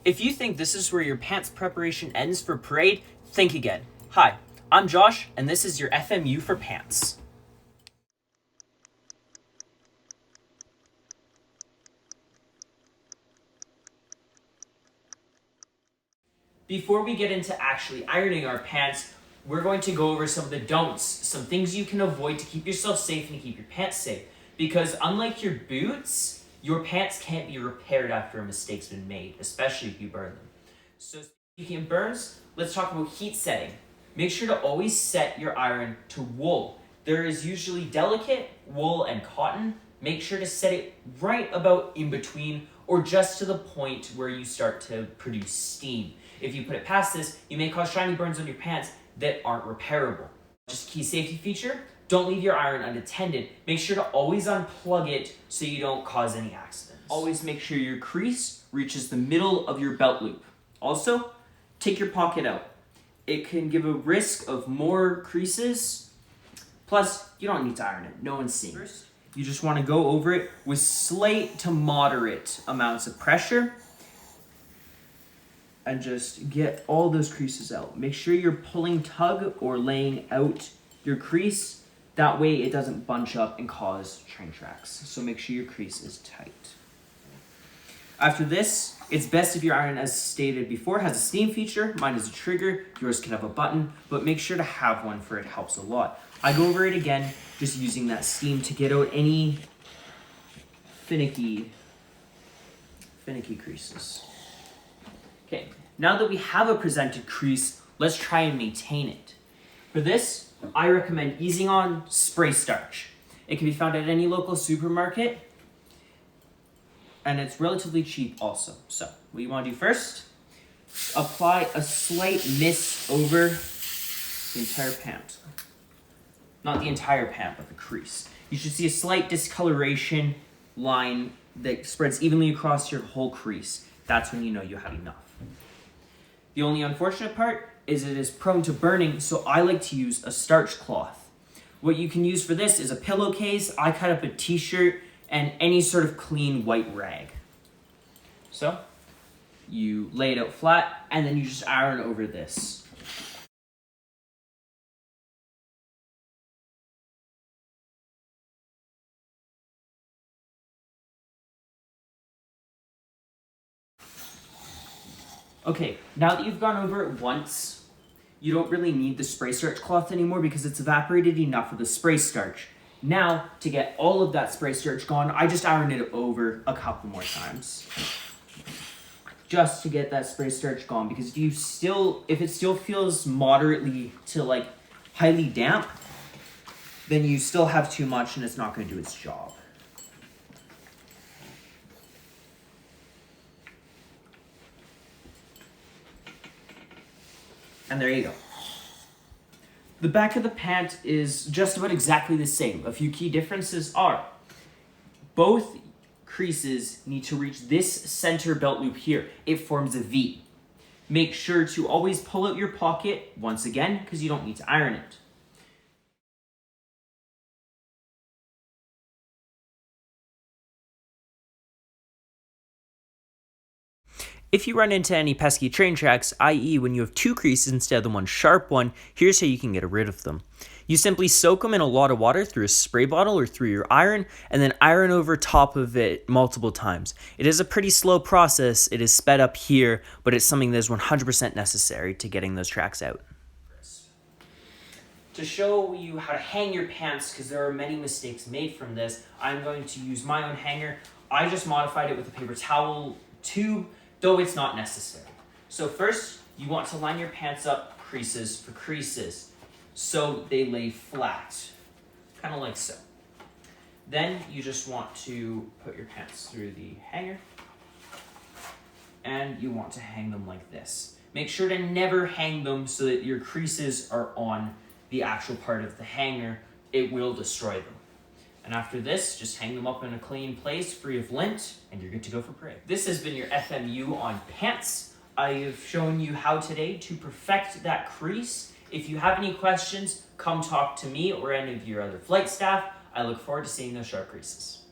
If you think this is where your pants preparation ends for parade, think again. Hi, I'm Josh, and this is your FMU for pants. Before we get into actually ironing our pants, we're going to go over some of the don'ts, some things you can avoid to keep yourself safe and to keep your pants safe. Because unlike your boots, your pants can't be repaired after a mistake's been made, especially if you burn them. So speaking of burns, let's talk about heat setting. Make sure to always set your iron to wool. There is usually delicate, wool, and cotton. Make sure to set it right about in between or just to the point where you start to produce steam. If you put it past this, you may cause shiny burns on your pants that aren't repairable. Just a key safety feature, don't leave your iron unattended. Make sure to always unplug it so you don't cause any accidents. Always make sure your crease reaches the middle of your belt loop. Also, take your pocket out. It can give a risk of more creases. Plus, you don't need to iron it. No one's seeing it. You just want to go over it with slight to moderate amounts of pressure and just get all those creases out. Make sure you're pulling tug or laying out your crease. That way it doesn't bunch up and cause train tracks. So make sure your crease is tight. After this, it's best if your iron, as stated before, has a steam feature. Mine is a trigger, yours can have a button, but make sure to have one for it helps a lot. I go over it again, just using that steam to get out any finicky creases. Okay, now that we have a presented crease, let's try and maintain it. For this, I recommend easing on spray starch. It can be found at any local supermarket, and it's relatively cheap also. So, what you want to do first, apply a slight mist over the entire pant. Not the entire pant, but the crease. You should see a slight discoloration line that spreads evenly across your whole crease. That's when you know you have enough. The only unfortunate part is it is prone to burning, so I like to use a starch cloth. What you can use for this is a pillowcase. I cut up a t-shirt and any sort of clean white rag. So, you lay it out flat, and then you just iron over this. Okay, now that you've gone over it once, you don't really need the spray starch cloth anymore because it's evaporated enough of the spray starch. Now, to get all of that spray starch gone, I just iron it over a couple more times. Just to get that spray starch gone, because if it still feels moderately to highly damp, then you still have too much and it's not going to do its job. And there you go. The back of the pant is just about exactly the same. A few key differences are both creases need to reach this center belt loop here. It forms a V. Make sure to always pull out your pocket once again because you don't need to iron it. If you run into any pesky train tracks, i.e. when you have two creases instead of the one sharp one, here's how you can get rid of them. You simply soak them in a lot of water through a spray bottle or through your iron, and then iron over top of it multiple times. It is a pretty slow process, it is sped up here, but it's something that is 100% necessary to getting those tracks out. To show you how to hang your pants, because there are many mistakes made from this, I'm going to use my own hanger. I just modified it with a paper towel tube, though it's not necessary. So first, you want to line your pants up creases for creases so they lay flat, kind of like so. Then you just want to put your pants through the hanger and you want to hang them like this. Make sure to never hang them so that your creases are on the actual part of the hanger. It will destroy them. And after this, just hang them up in a clean place, free of lint, and you're good to go for parade. This has been your FMU on pants. I have shown you how today to perfect that crease. If you have any questions, come talk to me or any of your other flight staff. I look forward to seeing those sharp creases.